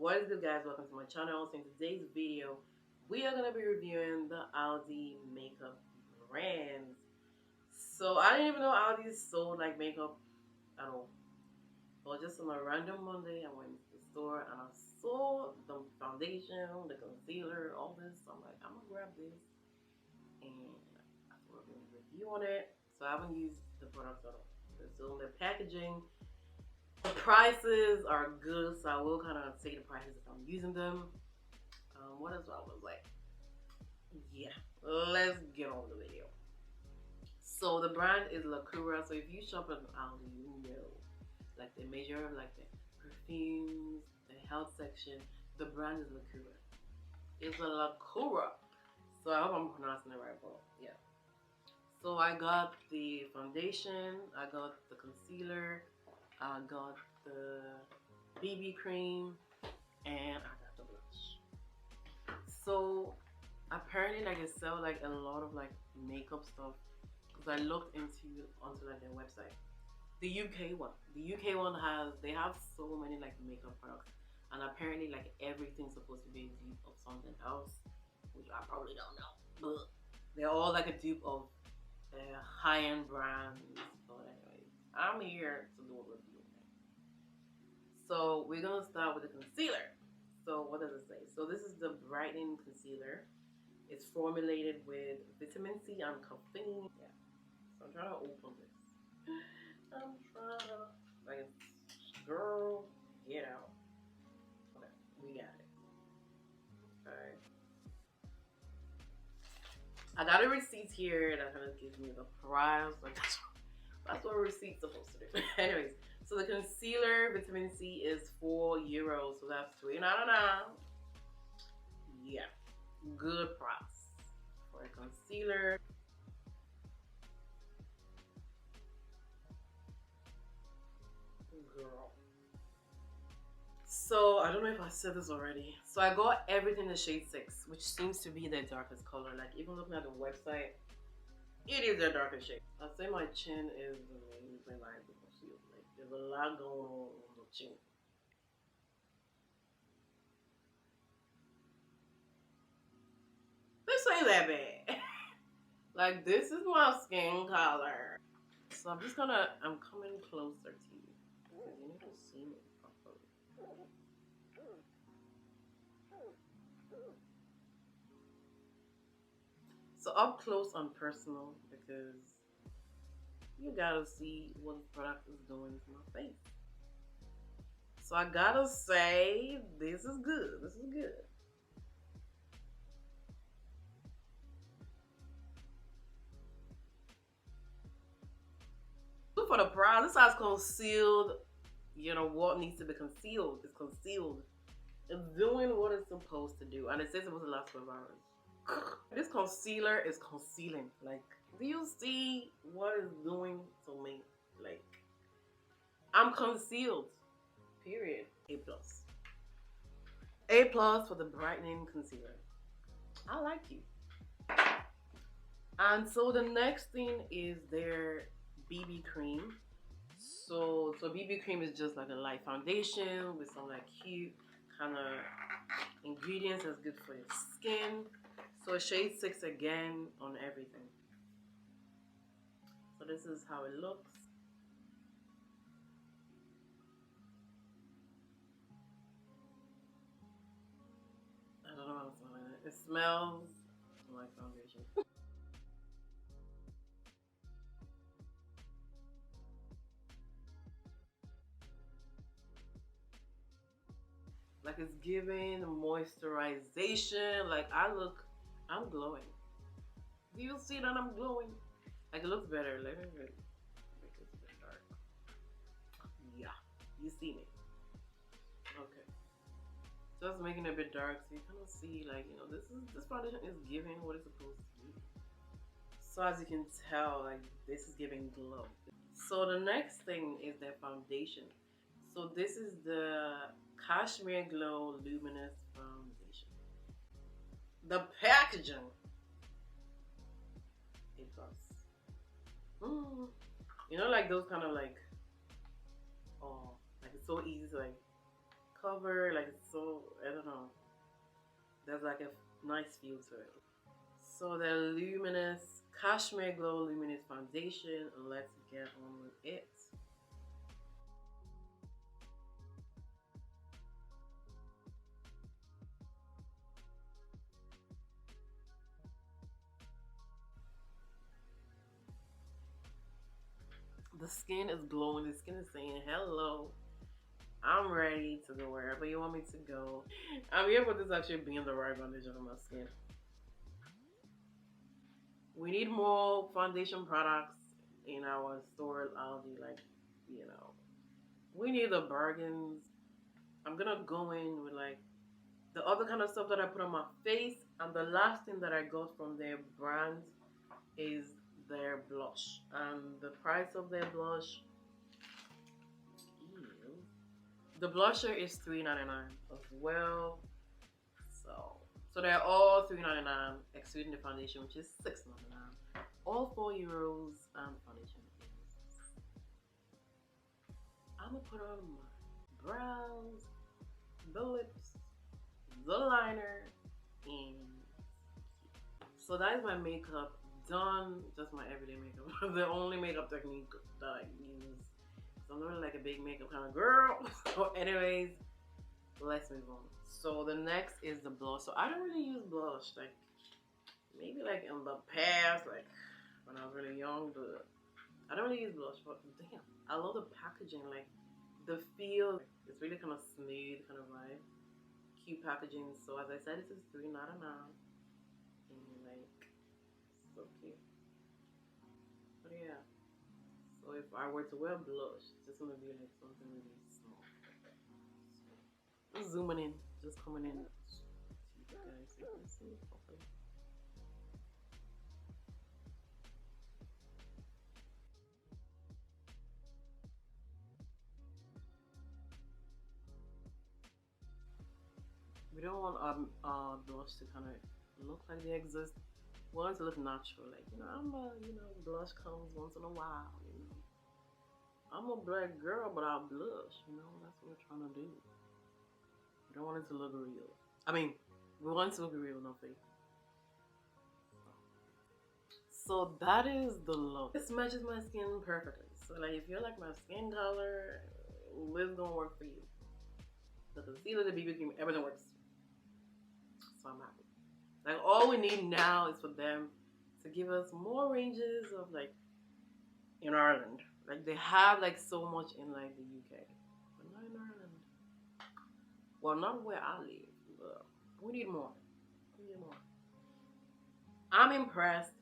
What is good, guys? Welcome to my channel. So in today's video, we are gonna be reviewing the Aldi makeup brands. So I didn't even know Aldi sold like makeup at all. But just on a random Monday, I went to the store and I saw the foundation, the concealer, all this. So I'm like, I'm gonna grab this, and I thought I'm gonna review on it. So I haven't used the products at all. They're still in their packaging. The prices are good, so I will kind of say the prices if I'm using them. What else I was like? Yeah, let's get on the video. So the brand is Lacura. So if you shop at Aldi, you know, like they measure like the perfumes, the health section. The brand is Lacura. It's a Lacura. So I hope I'm pronouncing it right, but yeah. So I got the foundation, I got the concealer, I got the BB cream, and I got the blush. So apparently, like, they sell like a lot of like makeup stuff because I looked onto like their website. The UK one, they have so many like makeup products, and apparently like everything's supposed to be a dupe of something else, which I probably don't know, but they're all like a dupe of high-end brands. But anyways, I'm here to do a review. So we're gonna start with the concealer. So what does it say? So this is the brightening concealer. It's formulated with vitamin C and caffeine. Yeah. So I'm trying to open this. I'm trying to, like, girl, get out. Okay, we got it. Alright. I got a receipt here that kind of gives me the price. Like, that's what a receipt's supposed to do. Anyways, so the concealer vitamin C is €4, so that's $3.99. Yeah, good price for a concealer. Girl. So I don't know if I said this already. So I got everything in shade 6, which seems to be their darkest color. Like, even looking at the website, it is their darkest shade. I'd say my chin is the main line because like there's a lot going on the chin. This ain't that bad. Like, this is my skin color. So I'm coming closer to you because you need to see me properly. So up close and personal because you gotta see what the product is doing to my face. So I gotta say, this is good. This is good. Look for the price. This has concealed. You know what needs to be concealed is concealed. It's doing what it's supposed to do, and it says it was the last 12 hours. This concealer is concealing. Like, do you see what it's doing to me? Like, I'm concealed. Period. A plus. A plus for the brightening concealer. I like you. And so the next thing is their BB cream. So BB cream is just like a light foundation with some like cute kind of ingredients that's good for your skin. So shade 6 again on everything. So this is how it looks. I don't know how to smell it. It smells like foundation. Like, it's giving moisturization. Like, I'm glowing. Do you see that I'm glowing? Like, it looks better. Let me make this a bit dark. Yeah, you see me. Okay. Just making it a bit dark so you kind of see, like, you know, this foundation is giving what it's supposed to do. So as you can tell, like, this is giving glow. So the next thing is their foundation. So this is the Cashmere Glow Luminous Foundation. The packaging. A plus. You know, like those kind of like, oh, like it's so easy to like cover, like it's so, I don't know. There's like a nice feel to it. So the Luminous Cashmere Glow Luminous Foundation. Let's get on with it. The skin is glowing. The skin is saying hello. I'm ready to go wherever you want me to go. I'm here for this actually being the right foundation on my skin. We need more foundation products in our store at Aldi. Like, you know, we need the bargains. I'm gonna go in with like the other kind of stuff that I put on my face, and the last thing that I got from their brand is their blush. And the price of their blush is, the blusher is $3.99 as well. So they're all $3.99, excluding the foundation, which is $6.99. All €4 and the foundation is. I'm gonna put on my brows, the lips, the liner, and so that is my makeup done. Just my everyday makeup. The only makeup technique that I use. So I'm not really like a big makeup kind of girl. So anyways, let's move on. So the next is the blush. So I don't really use blush. Like maybe like in the past, like when I was really young, but I don't really use blush. But damn, I love the packaging. Like the feel, it's really kind of smooth, kind of vibe. Cute packaging. So as I said, this is $3.99. And like so cute. But yeah. So if I were to wear blush, it's just gonna be like something really small. So, zooming in, just coming in. See you guys, you can see it properly. We don't want our blush to kind of look like they exist. We want it to look natural, like blush comes once in a while. I'm a black girl, but I blush. That's what we're trying to do. We don't want it to look real. I mean, we want it to look real, not fake. So that is the look. This matches my skin perfectly. So like, if you like my skin color, this gonna work for you. The concealer, the BB cream, everything works. So I'm happy. Like all we need now is for them to give us more ranges of like in Ireland. Like they have like so much in like the UK, but not in Ireland. Well, not where I live, but we need more. We need more. I'm impressed.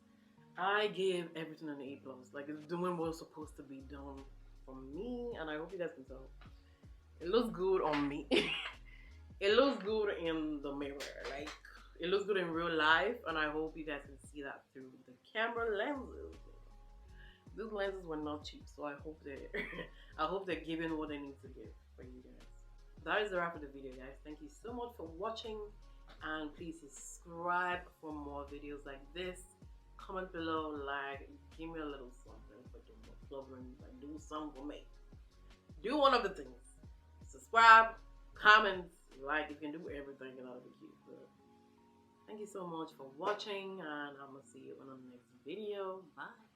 I give everything an A plus. Like it's doing what's supposed to be done for me, and I hope you guys can tell. It looks good on me. It looks good in the mirror. Like it looks good in real life, and I hope you guys can see that through the camera lenses. These lenses were not cheap, so I hope they're giving what they need to give for you guys. That is the wrap of the video, guys. Thank you so much for watching, and please subscribe for more videos like this. Comment below, like, give me a little something for doing more clovering, like do something for me. Do one of the things. Subscribe, comment, like. If you can do everything, that'll be cute. But thank you so much for watching, and I'm gonna see you in the next video. Bye.